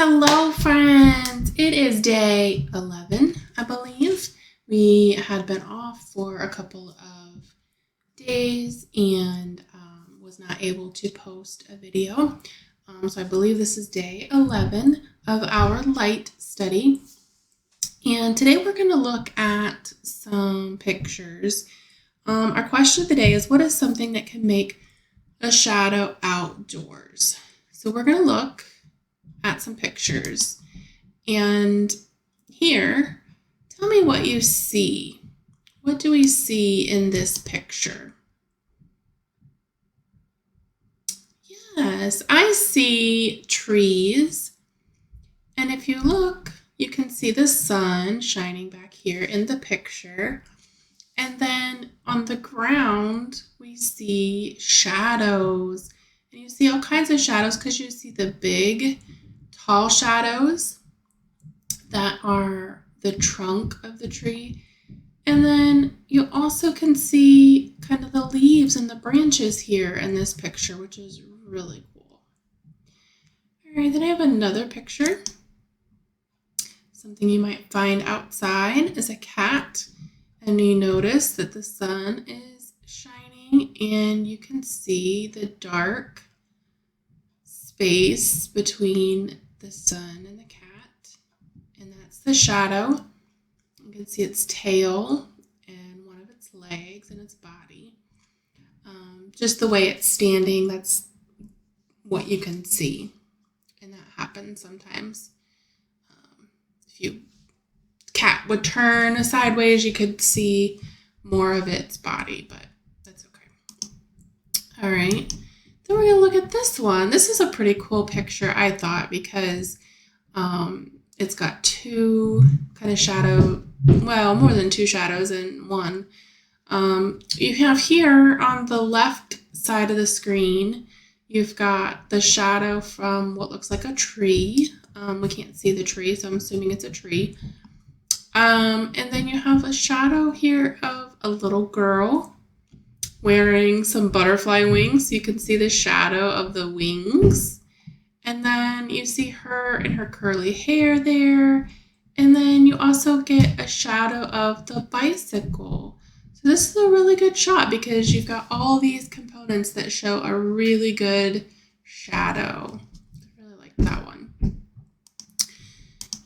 Hello, friends. It is day 11, I believe. We had been off for a couple of days and was not able to post a video. So I believe this is day 11 of our light study. And today we're going to look at some pictures. Our question of the day is, what is something that can make a shadow outdoors? So we're going to look at some pictures, and here, tell me what you see. What do we see in this picture? Yes, I see trees, and if you look, you can see the sun shining back here in the picture, and then on the ground, we see shadows, and you see all kinds of shadows because you see the big tall shadows that are the trunk of the tree. And then you also can see kind of the leaves and the branches here in this picture, which is really cool. All right, then I have another picture. Something you might find outside is a cat. And you notice that the sun is shining and you can see the dark space between the sun and the cat, and that's the shadow. You can see its tail and one of its legs and its body. Just the way it's standing, that's what you can see, and that happens sometimes. If you cat would turn sideways, you could see more of its body, but that's okay. All right. Then we're going to look at this one. This is a pretty cool picture, I thought, because it's got two kind of shadow, well, more than two shadows in one. You have here on the left side of the screen, you've got the shadow from what looks like a tree. We can't see the tree, so I'm assuming it's a tree. And then you have a shadow here of a little girl wearing some butterfly wings. You can see the shadow of the wings. And then you see her and her curly hair there. And then you also get a shadow of the bicycle. So this is a really good shot because you've got all these components that show a really good shadow. I really like that one.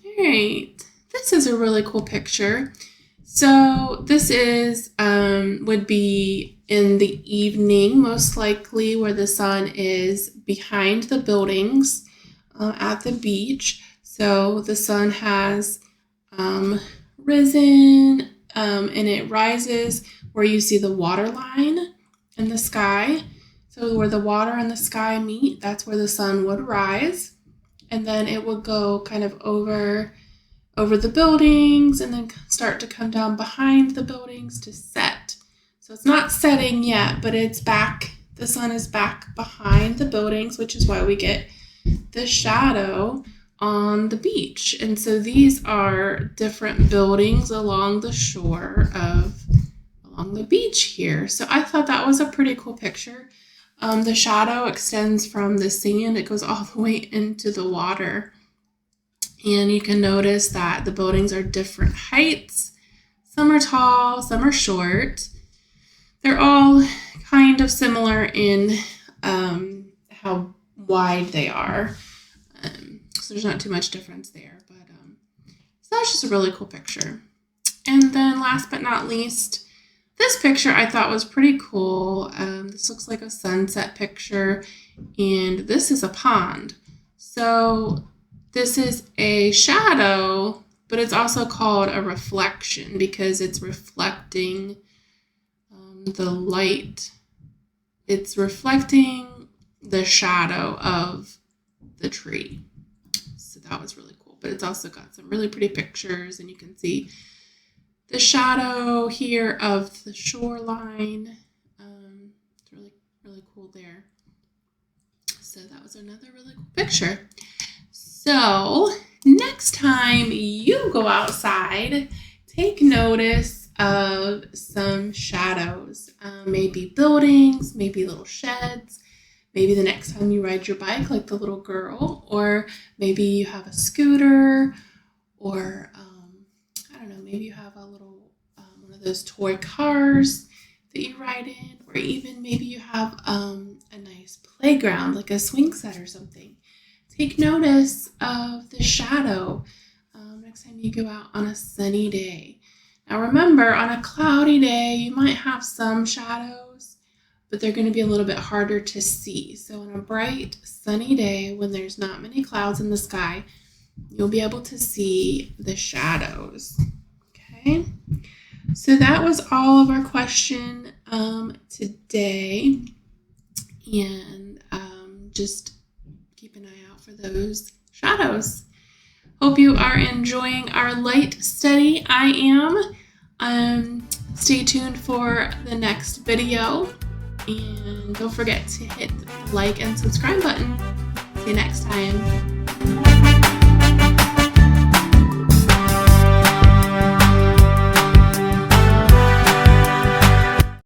All right, this is a really cool picture. So this is would be in the evening, most likely, where the sun is behind the buildings at the beach. So the sun has risen and it rises where you see the water line in the sky. So where the water and the sky meet, that's where the sun would rise. And then it would go kind of over the buildings and then start to come down behind the buildings to set. So it's not setting yet, but it's back. The sun is back behind the buildings, which is why we get the shadow on the beach. And so these are different buildings along the shore along the beach here. So I thought that was a pretty cool picture. The shadow extends from the sand. It goes all the way into the water. And you can notice that the buildings are different heights. Some are tall, some are short. They're all kind of similar in how wide they are. So there's not too much difference there. But so that's just a really cool picture. And then last but not least, this picture I thought was pretty cool. This looks like a sunset picture. And this is a pond. So this is a shadow, but it's also called a reflection because it's reflecting the light. It's reflecting the shadow of the tree. So that was really cool. But it's also got some really pretty pictures, and you can see the shadow here of the shoreline. It's really, really cool there. So that was another really cool picture. So next time you go outside, take notice of some shadows, maybe buildings, maybe little sheds, maybe the next time you ride your bike like the little girl, or maybe you have a scooter, or I don't know, maybe you have a little one of those toy cars that you ride in, or even maybe you have a nice playground like a swing set or something. Take notice of the shadow next time you go out on a sunny day. Now remember, on a cloudy day, you might have some shadows, but they're going to be a little bit harder to see. So on a bright, sunny day, when there's not many clouds in the sky, you'll be able to see the shadows. Okay, so that was all of our question today. And just keep an eye out for those shadows. Hope you are enjoying our light study. I am. Stay tuned for the next video. And don't forget to hit the like and subscribe button. See you next time.